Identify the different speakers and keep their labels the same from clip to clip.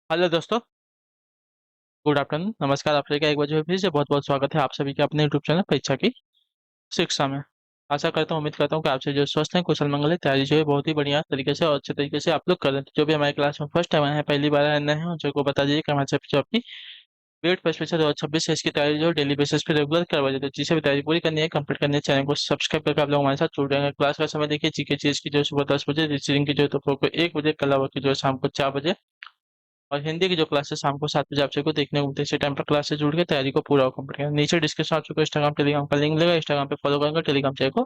Speaker 1: Hello दोस्तों। Good afternoon, नमस्कार। आप सभी का एक बार जो है फिर से बहुत बहुत स्वागत है आप सभी के अपने यूट्यूब चैनल परीक्षा की शिक्षा में। आशा करता हूँ, उम्मीद करता हूँ कि आपसे जो स्वस्थ हैं, कुशल मंगल है, तैयारी जो है बहुत ही बढ़िया तरीके से और अच्छे तरीके से आप लोग कर रहे हैं। जो भी हमारे क्लास में फर्स्ट टाइम आए हैं, पहली बार आए नए हैं, उन सबको बता दीजिए कि हमारे से जो आपकी वेट परीक्षा 2026 है, इसकी तैयारी जो है डेली बेसिस पे रेगुलर करवा देते हैं। जिसे भी तैयारी पूरी करनी है, कंप्लीट करनी है, चैनल को सब्सक्राइब करके आप लोग हमारे साथ जुड़ जाएंगे। क्लास का समय देखिए, जीके चीज की जो है सुबह 10 बजे, रीजनिंग की जो है दोपहर को 1 बजे, कला की जो है शाम को 4 बजे, और हिंदी की जो क्लासेस शाम को 7 बजे आप सबको देखने को मिलते हैं। इसी टाइम पर क्लास से जुड़ के तैयारी को पूरा कंप्लीट करें। नीचे डिस्क्रिप्शन आप सबको इंस्टाग्राम टेलीग्राम का लिंक मिलेगा, इंस्टाग्राम पे फॉलो करेंगे, टेलीग्राम चैनल को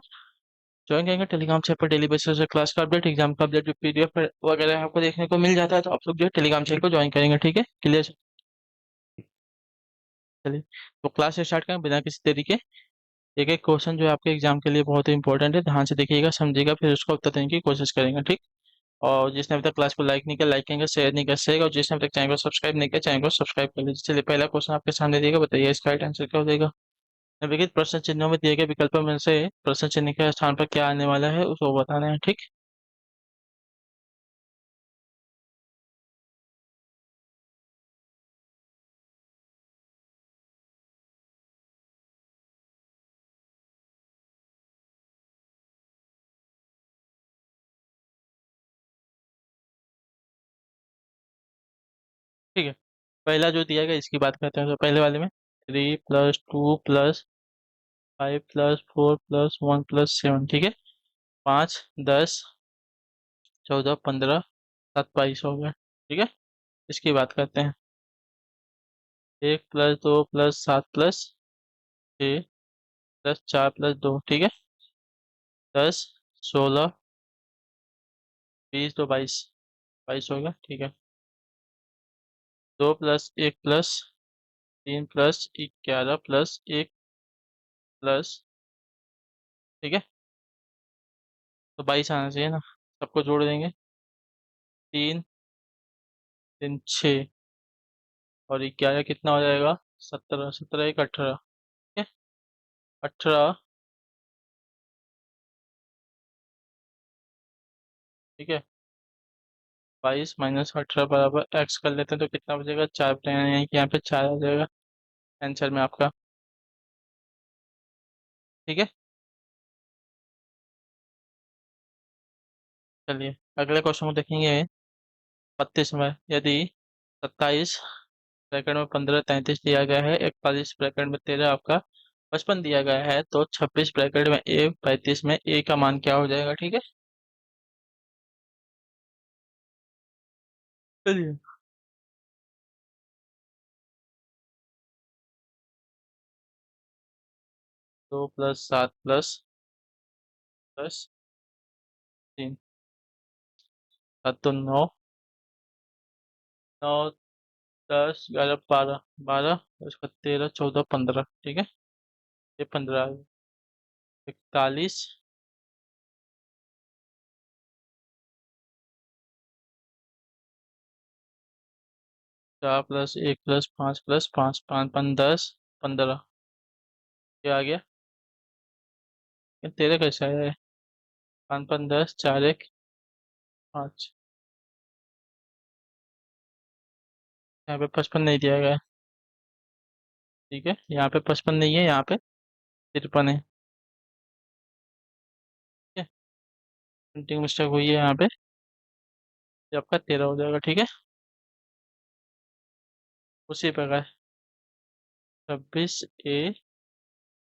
Speaker 1: ज्वाइन करेंगे। टेलीग्राम चैनल पर डेली बेसिस पे क्लास का अपडेट, एग्जाम का अपडेट, जो पीडीएफ वगैरह आपको देखने को मिल जाता है, तो आप लोग जो है टेलीग्राम चैनल को ज्वाइन करेंगे। ठीक है, क्लियर? चलिए, तो क्लास स्टार्ट करें बिना किसी देरी के। एक एक क्वेश्चन जो है आपके एग्जाम के लिए बहुत ही इंपॉर्टेंट है, ध्यान से देखिएगा, समझिएगा, फिर उसका उत्तर देने की कोशिश करेंगे। ठीक। और जिसने अभी तक क्लास को लाइक नहीं किया, लाइक करेंगे, शेयर नहीं कर सकेगा, और जिसने अभी तक चैनल को सब्सक्राइब नहीं किया, चैनल को सब्सक्राइब कर लीजिए। चलिए, पहला क्वेश्चन आपके सामने दिएगा, बताइए इसका राइट आंसर क्या हो जाएगा। निम्नलिखित प्रश्न चिन्हों में दिए गए विकल्पों में से प्रश्न चिन्ह के स्थान पर क्या आने वाला है, उसको बताना है। ठीक। ठीक है, पहला जो दिया गया इसकी बात करते हैं, तो पहले वाले में 3+2+5+4+1+7। ठीक है, 5, 10, 14, 15, 7, 22 हो गया। ठीक है, इसकी बात करते हैं। 1+2+7+6+4+2। ठीक है, 10, 16, 20, 22 हो गया। ठीक है, 2+1+3+11+1 प्लस, ठीक है, तो 22 आना चाहिए ना। सबको जोड़ देंगे। 3, 3, 6 और 11 कितना हो जाएगा? 17, 17, 1, 18। ठीक है, 18। ठीक है, 22 - 18 बराबर एक्स कर लेते हैं, तो कितना बचेगा? 4 बचेगा, यानी कि यहाँ पे 4 आ जाएगा आंसर में आपका। ठीक है, चलिए अगले क्वेश्चन को देखेंगे। 32 में यदि 27 ब्रैकेट में 15 33 दिया गया है, 41 ब्रैकेट में 13 आपका 55 दिया गया है, तो 26 ब्रैकेट में ए 35 में ए का मान क्या हो जाएगा? ठीक है, चलिए। 2+7++3, 7 तो 9, 9, 10, 11, 12, 12, उसका 13, 14, 15। ठीक है, ये 15 आ गया। 41, 4+1+5+5, 5, 5, 10, 15। क्या आ गया? ये 13 कैसे आया है? 5, 5, 10, 4, 1, 5। यहाँ पे 55 नहीं दिया गया है। ठीक है, यहाँ पे 55 नहीं है, यहाँ पे 53 है। ठीक है, प्रिंटिंग मिस्टेक हुई है यहाँ पे। ये आपका 13 हो जाएगा। ठीक है, उसी प्रकार 26 ए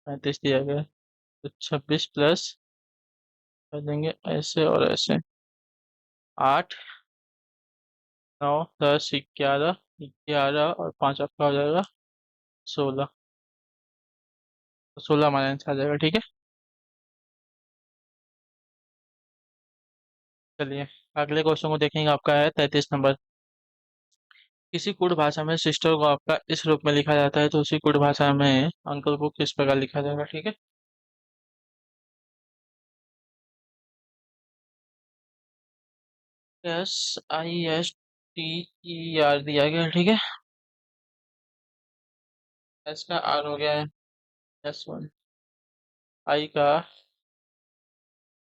Speaker 1: 35 दिया गया है, तो 26 प्लस कर देंगे ऐसे और ऐसे। 8, 9, 10, 11, 11 और 5 आपका हो जाएगा 16। तो 16 हमारा आंसर आ जाएगा। ठीक है, चलिए अगले क्वेश्चन को देखेंगे। आपका है 33 नंबर। किसी कुट भाषा में सिस्टर को आपका इस रूप में लिखा जाता है, तो उसी कुट भाषा में अंकल को किस प्रकार लिखा जाएगा? ठीक है, SISTER दिया गया है। ठीक है, एस का आर हो गया है S1, आई का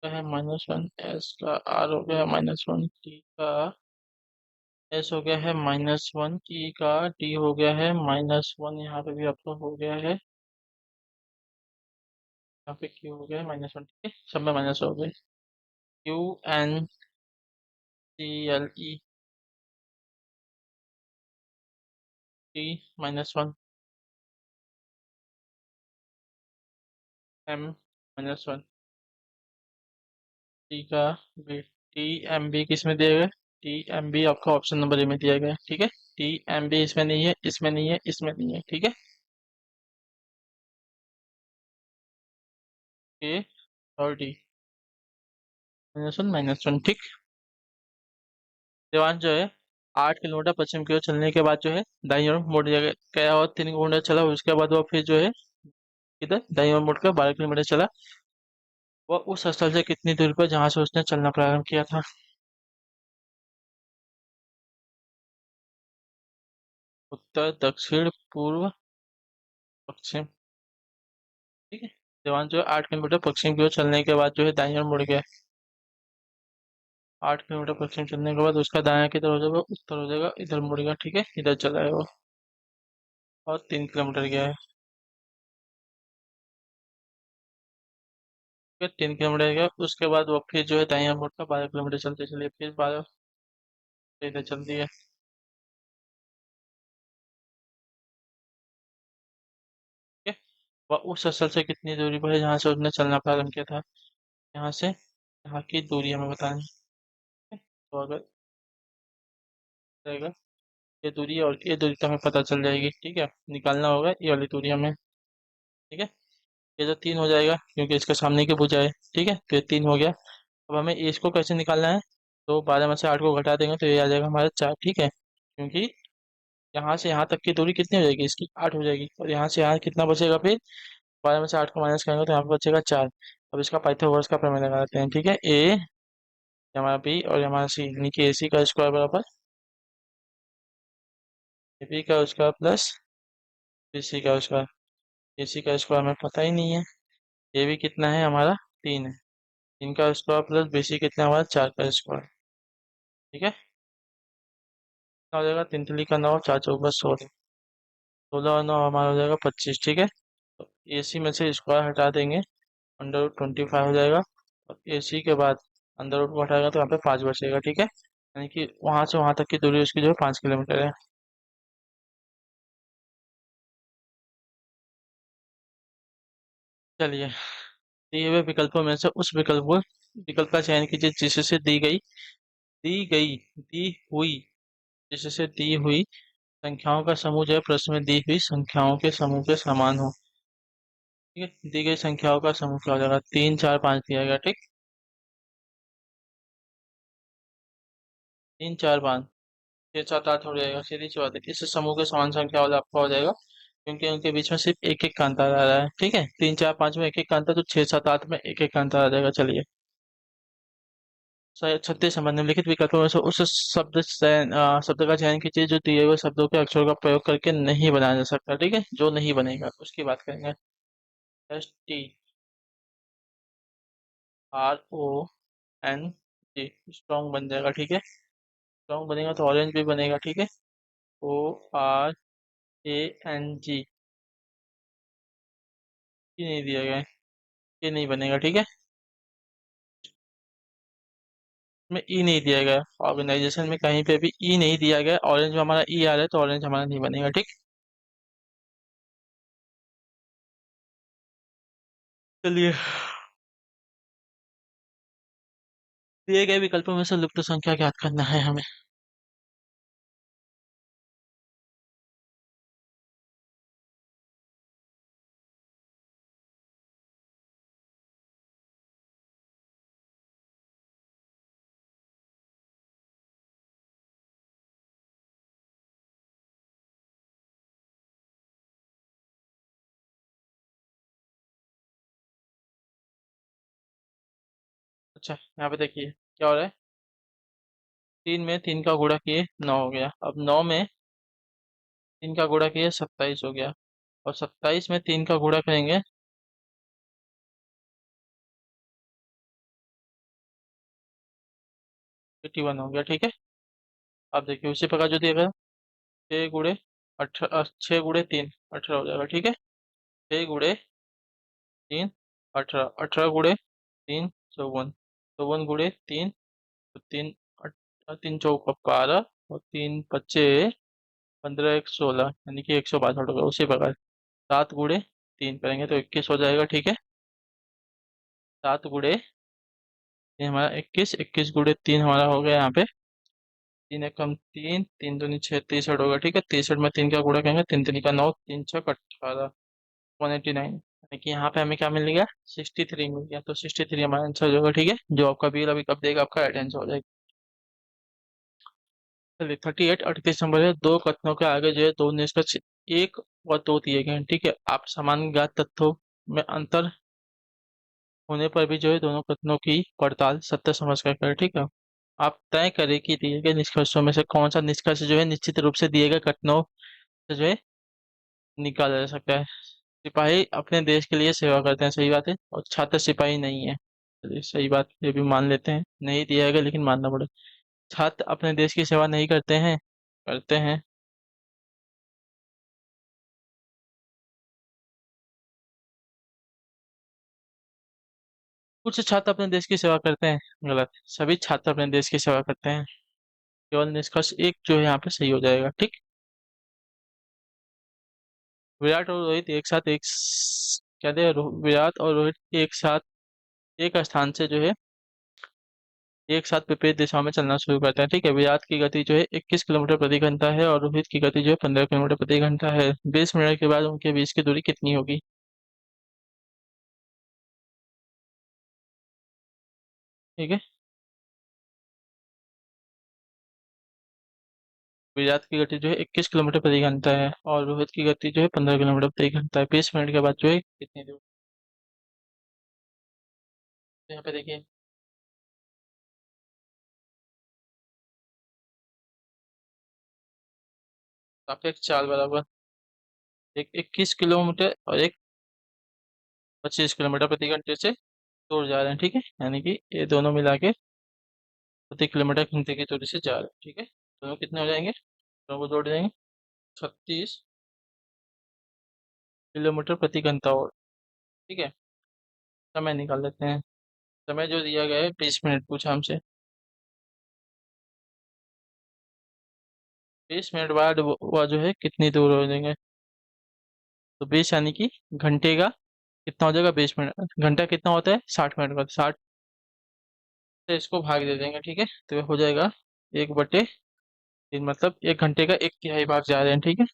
Speaker 1: है -1, एस का आर हो गया -1, टी का एस हो गया है -1, ई का डी हो गया है -1, यहाँ पे भी आपका हो गया है, यहाँ पे क्यू हो गया है -1, ठीक है, सब में माइनस हो गए। QNCLE टी -1, M -1, टी का बी, TMB किस में दिया गया? TMB आपका ऑप्शन नंबर ए में दिया गया है, ठीक है। TMB इसमें नहीं है, इसमें नहीं है, इसमें नहीं है, ठीक है। ए और डी, -1, ठीक। देवांश जो है 8 किलोमीटर पश्चिम की ओर चलने के बाद जो है दाईं ओर मुड़ जाएगा, क्या और 3 किलोमीटर चला, उसके बाद वो फिर जो है इधर दाईं ओर मुड़कर 12 किलोमीटर चला। वह उस स्थल से कितनी दूरी पर जहां से उसने चलना प्रारंभ किया था? उत्तर, दक्षिण, पूर्व, पश्चिम, ठीक है। देवांश जो है 8 किलोमीटर पश्चिम की ओर चलने के बाद जो है दाईं ओर मुड़ गया। 8 किलोमीटर पश्चिम चलने के बाद उसका दायां किधर हो जाएगा? उत्तर हो जाएगा, इधर मुड़ गया, ठीक है, इधर चला है वो, और 3 किलोमीटर गया है, ठीक है, 3 किलोमीटर गया। उसके बाद वो फिर जो है दाईं ओर मुड़कर 12 किलोमीटर चलते चलिए, फिर 12 इधर चल दिया, ठीक है। वह उस स्थल से कितनी दूरी पर है जहाँ से उसने चलना प्रारंभ किया था? यहाँ से यहाँ की दूरी हमें बतानी है, तो अगर रहेगा ये दूरी और ये दूरी तो हमें पता चल जाएगी, ठीक है, निकालना होगा ये वाली दूरी हमें, ठीक है। ये तो 3 हो जाएगा क्योंकि इसके सामने की भुजा है, ठीक है, तो ये 3 हो गया। अब हमें इसको कैसे निकालना है? तो 12 में से 8 को घटा देंगे तो ये आ जाएगा हमारा 4, ठीक है, क्योंकि यहाँ से यहाँ तक की दूरी कितनी हो जाएगी? इसकी 8 हो जाएगी, और यहाँ से यहाँ कितना बचेगा फिर? 12 में से 8 को माइनस करेंगे तो यहाँ पे बचेगा 4। अब इसका पाइथागोरस का प्रमेय लगा देते हैं, ठीक है। ए हमारा बी और हमारा सी, यानी कि ए सी का स्क्वायर बराबर ए बी का स्क्वायर प्लस बी सी का स्क्वायर। ए सी का स्क्वायर हमें पता ही नहीं है। ए बी कितना है हमारा? 3 है। 3 का स्क्वायर प्लस बी सी कितना है हमारा? 4 का स्क्वायर, ठीक है। कितना हो जाएगा? 3 3 का 9, 4 चौका 16, 16 और 9 हमारा हो जाएगा 25, ठीक है। तो ए सी में से स्क्वायर हटा देंगे, √25 हो जाएगा, और ए सी के बाद अंदर रूट को हटाएगा तो यहाँ पे 5 बचेगा, ठीक है, यानी कि वहां से वहां तक की दूरी उसकी जो है 5 किलोमीटर है। चलिए, दिए हुए विकल्पों में से उस विकल्प का चयन कीजिए जिससे दी हुई जिससे दी हुई संख्याओं का समूह जो है प्रश्न में दी हुई संख्याओं के समूह के समान हो, ठीक है। दी गई संख्याओं का समूह क्या हो जाएगा? 3 4 5 दिया गया, ठीक। 3 4 5 6 7 8 हो जाएगा, सीधी सी बात है, इस समूह के समान संख्या वाला आपका हो जाएगा, क्योंकि उनके बीच में सिर्फ एक एक का अंतर आ रहा है, ठीक है। 3 4 5 में एक एक का अंतर, तो 6 7 8 में एक एक का अंतर आ जाएगा। चलिए, 36 नंबर निम्नलिखित विकल्पों में से उस शब्द का चयन कीजिए जो दिए हुए शब्दों के अक्षरों का प्रयोग करके नहीं बनाया जा सकता, ठीक है, जो नहीं बनेगा उसकी बात करेंगे। STRONG, स्ट्रॉन्ग बन जाएगा, ठीक है। स्ट्रॉन्ग बनेगा तो ऑरेंज भी बनेगा, ठीक है। ORANG, ये नहीं दिया गया है, ये नहीं बनेगा, ठीक है। में ई नहीं दिया गया, ऑर्गेनाइजेशन में कहीं पे भी ई नहीं दिया गया, ऑरेंज में हमारा ई आ रहा है तो ऑरेंज हमारा नहीं बनेगा, ठीक। चलिए, दिए गए विकल्पों में से लुप्त संख्या ज्ञात करना है हमें। अच्छा, यहाँ पे देखिए क्या हो रहा है। 3 में 3 का गुणा किए 9 हो गया, अब 9 में 3 का गुणा किए 27 हो गया, और 27 में 3 का गुणा करेंगे 81 हो गया, ठीक है। आप देखिए उसी प्रकार जो दिया गया, 6 गुड़े 3 18 हो जाएगा, ठीक है। 6 गुड़े 3 18, 18 गुड़े 3 54, 54 गुड़े 3 तो 3 3 चौका 12 और 3 पच्चे 15 एक 16 यानी कि 162 होगा। उसी प्रकार 7 गुड़े 3 करेंगे तो 21 हो जाएगा, ठीक है। 7 गुड़े ये हमारा 21, 21 गुड़े 3 हमारा हो गया यहाँ पे। 3 1 कम 3, 3 दूनी 6 63 होगा, ठीक है। 63 में 3 का गुणा करेंगे, 3 3 का 9, 3 6 18 189 यानी कि यहाँ पे हमें क्या मिल गया, 63 मिल गया। तो 63 हमारा आंसर हो जाएगा, ठीक है। जो आपका बिल अभी कब देगा, आपका राइट आंसर हो जाएगा। चलिए 38 38 नंबर है। दो कथनों के आगे जो है दो निष्कर्ष एक व दो दिए गए हैं, ठीक है। आप समान ज्ञात तथ्यों में अंतर होने पर भी जो है दोनों कथनों की पड़ताल सत्य समझ कर करें, ठीक है। आप तय करें कि दिए गए निष्कर्षों में से कौन सा निष्कर्ष जो है निश्चित रूप से दिए गए कथनों से जो है निकाला जा सकता है। सिपाही अपने देश के लिए सेवा करते हैं, सही बात है, और छात्र सिपाही नहीं है। चलिए सही बात, ये भी मान लेते हैं, नहीं दिया गया लेकिन मानना पड़ेगा। छात्र अपने देश की सेवा नहीं करते हैं, करते हैं। कुछ छात्र अपने देश की सेवा करते हैं, गलत। सभी छात्र अपने देश की सेवा करते हैं। केवल निष्कर्ष एक जो है यहाँ पे सही हो जाएगा, ठीक। विराट और रोहित एक साथ कहते हैं विराट और रोहित एक साथ एक स्थान से जो है एक साथ विपरीत दिशा में चलना शुरू करते हैं, ठीक है। विराट की गति जो है 21 किलोमीटर प्रति घंटा है और रोहित की गति जो है 15 किलोमीटर प्रति घंटा है। 20 मिनट के बाद उनके बीच की दूरी कितनी होगी, ठीक है। विराट की गति जो है 21 किलोमीटर प्रति घंटा है और रोहित की गति जो है 15 किलोमीटर प्रति घंटा है। 20 मिनट के बाद जो है कितनी दूर, तो यहाँ पे देखिए। आपका एक चाल बराबर, एक 21 किलोमीटर और एक 25 किलोमीटर प्रति घंटे से दूर जा रहे हैं, ठीक है। यानी कि ये दोनों मिला के प्रति किलोमीटर घंटे की दूरी से जा रहे हैं, ठीक है। दोनों कितने हो जाएंगे, दोनों को जोड़ देंगे। 36 किलोमीटर प्रति घंटा और, ठीक है। समय निकाल लेते हैं। समय जो दिया गया है 20 मिनट पूछा हमसे। 20 मिनट बाद वह जो है कितनी दूर हो जाएंगे, तो 20 यानी कि घंटे का कितना हो जाएगा, 20 मिनट, घंटा कितना होता है 60 मिनट का, 60 से इसको भाग दे देंगे, ठीक है। तो ये हो जाएगा 1/3, मतलब 1 घंटे का 1/3 भाग जा रहे हैं, ठीक है।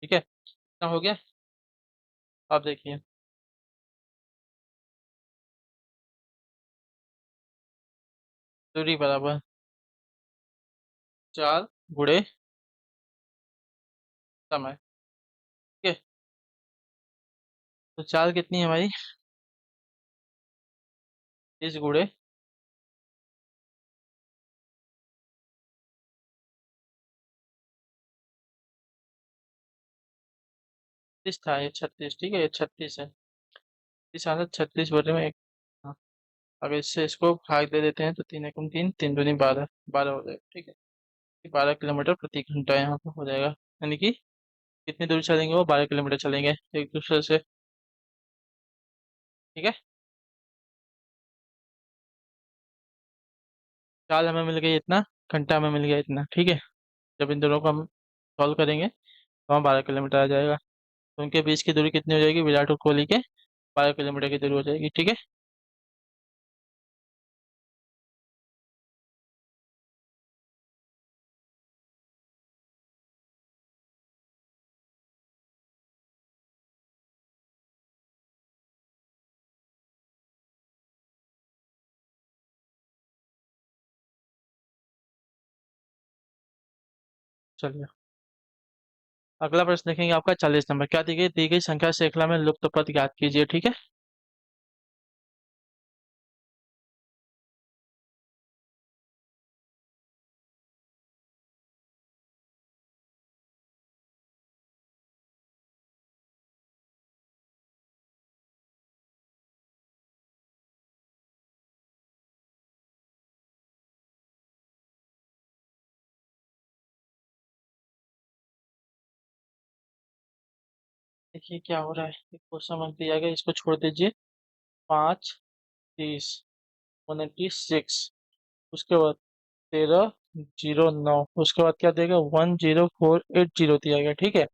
Speaker 1: ठीक है, कितना हो गया, आप देखिए। दूरी बराबर 4 गुणे समय, ठीक है। तो चाल कितनी है हमारी, 30 गुणे 36 था, ये 36, ठीक है, ये 36 है। 36 36 बटे में 1। हाँ, अगर इससे इसको भाग दे देते हैं तो 3 एकम 3, 3 दूनी 12, 12 हो जाएगा, ठीक है। 12 किलोमीटर प्रति घंटा यहाँ पे हो जाएगा, यानी कि कितनी दूर चलेंगे, वो 12 किलोमीटर चलेंगे एक दूसरे से, ठीक है। चाल हमें मिल गई इतना, घंटा हमें मिल गया इतना, ठीक है। जब इन दोनों को हम सॉल्व करेंगे तो हम 12 किलोमीटर आ जाएगा। तो उनके बीच की दूरी कितनी हो जाएगी, विराट और कोहली के 12 किलोमीटर की दूरी हो जाएगी, ठीक है। चलिए। अगला प्रश्न देखेंगे आपका 40 नंबर। क्या दी गई संख्या श्रृंखला में लुप्त पद ज्ञात कीजिए। ठीक है, देखिए क्या हो रहा है। एक क्वेश्चन समझ दिया गया, इसको छोड़ दीजिए। 5 30 186, उसके बाद 1309, उसके बाद क्या देगा 10480 दिया गया। ठीक है,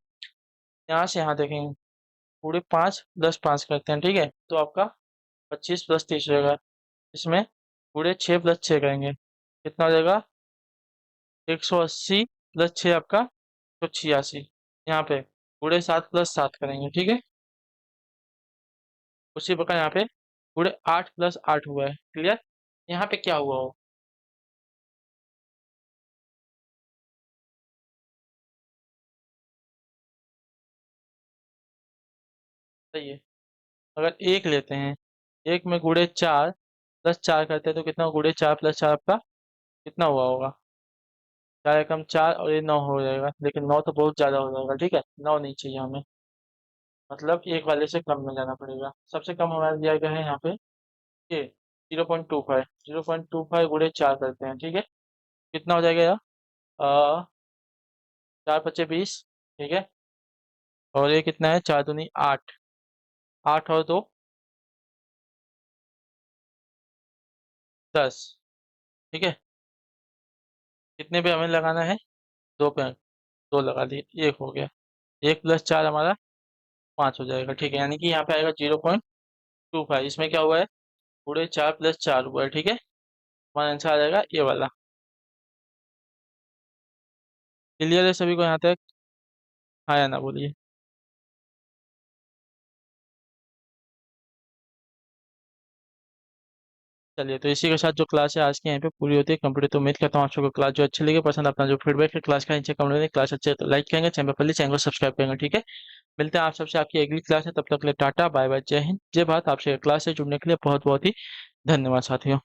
Speaker 1: यहाँ से यहाँ देखेंगे, पूरे 5 + 5 करते हैं। ठीक है, तो आपका 25 + 30 रहेगा। इसमें पूरे 6 + 6 करेंगे, कितना हो जाएगा 180 + 6 आपका 186। यहाँ पे पूरे 7 + 7 करेंगे। ठीक है, उसी प्रकार यहाँ पे पूरे 8 + 8 हुआ है। क्लियर, यहाँ पे क्या हुआ हो, सही है। अगर एक लेते हैं, एक में गुड़े 4 + 4 करते हैं, तो कितना गुड़े 4 + 4 आपका कितना हुआ होगा। 4 × 4 और ये 9 हो जाएगा, लेकिन 9 तो बहुत ज़्यादा हो जाएगा। ठीक है, 9 नहीं चाहिए हमें, मतलब एक वाले से कम में जाना पड़ेगा। सबसे कम हमारा दिया गया है यहाँ पे ये 0.25। 0.25 गुड़े 4 करते हैं। ठीक है, कितना हो जाएगा यार, 4 × 5 = 20। ठीक है, और ये कितना है, 4 दूनी 8, 8 और 2 10। ठीक है, कितने पे हमें लगाना है, 2 पे। 2 लगा दिए, एक हो गया। 1 + 4 हमारा 5 हो जाएगा। ठीक है, यानी कि यहाँ पे आएगा 0.25। इसमें क्या हुआ है, पूरे 4 + 4 हुआ है। ठीक है, हमारा आंसर आ जाएगा ये वाला। क्लियर है सभी को यहाँ तक, हाँ या ना बोलिए। चलिए, तो इसी के साथ जो क्लास है आज की यहीं पे पूरी होती है कंप्लीट। तो उम्मीद करता हूँ आप सबको क्लास जो अच्छी लगी, पसंद अपना जो फीडबैक है क्लास का नीचे कमेंट करें। क्लास अच्छे है तो लाइक करेंगे, चैनल पर चैनल को सब्सक्राइब करेंगे। ठीक है, मिलते हैं आप सबसे आपकी अगली क्लास है, तब तक के लिए टाटा बाय बाय, जय हिंद जय भारत। आपसे क्लास से जुड़ने के लिए बहुत बहुत ही धन्यवाद साथियों।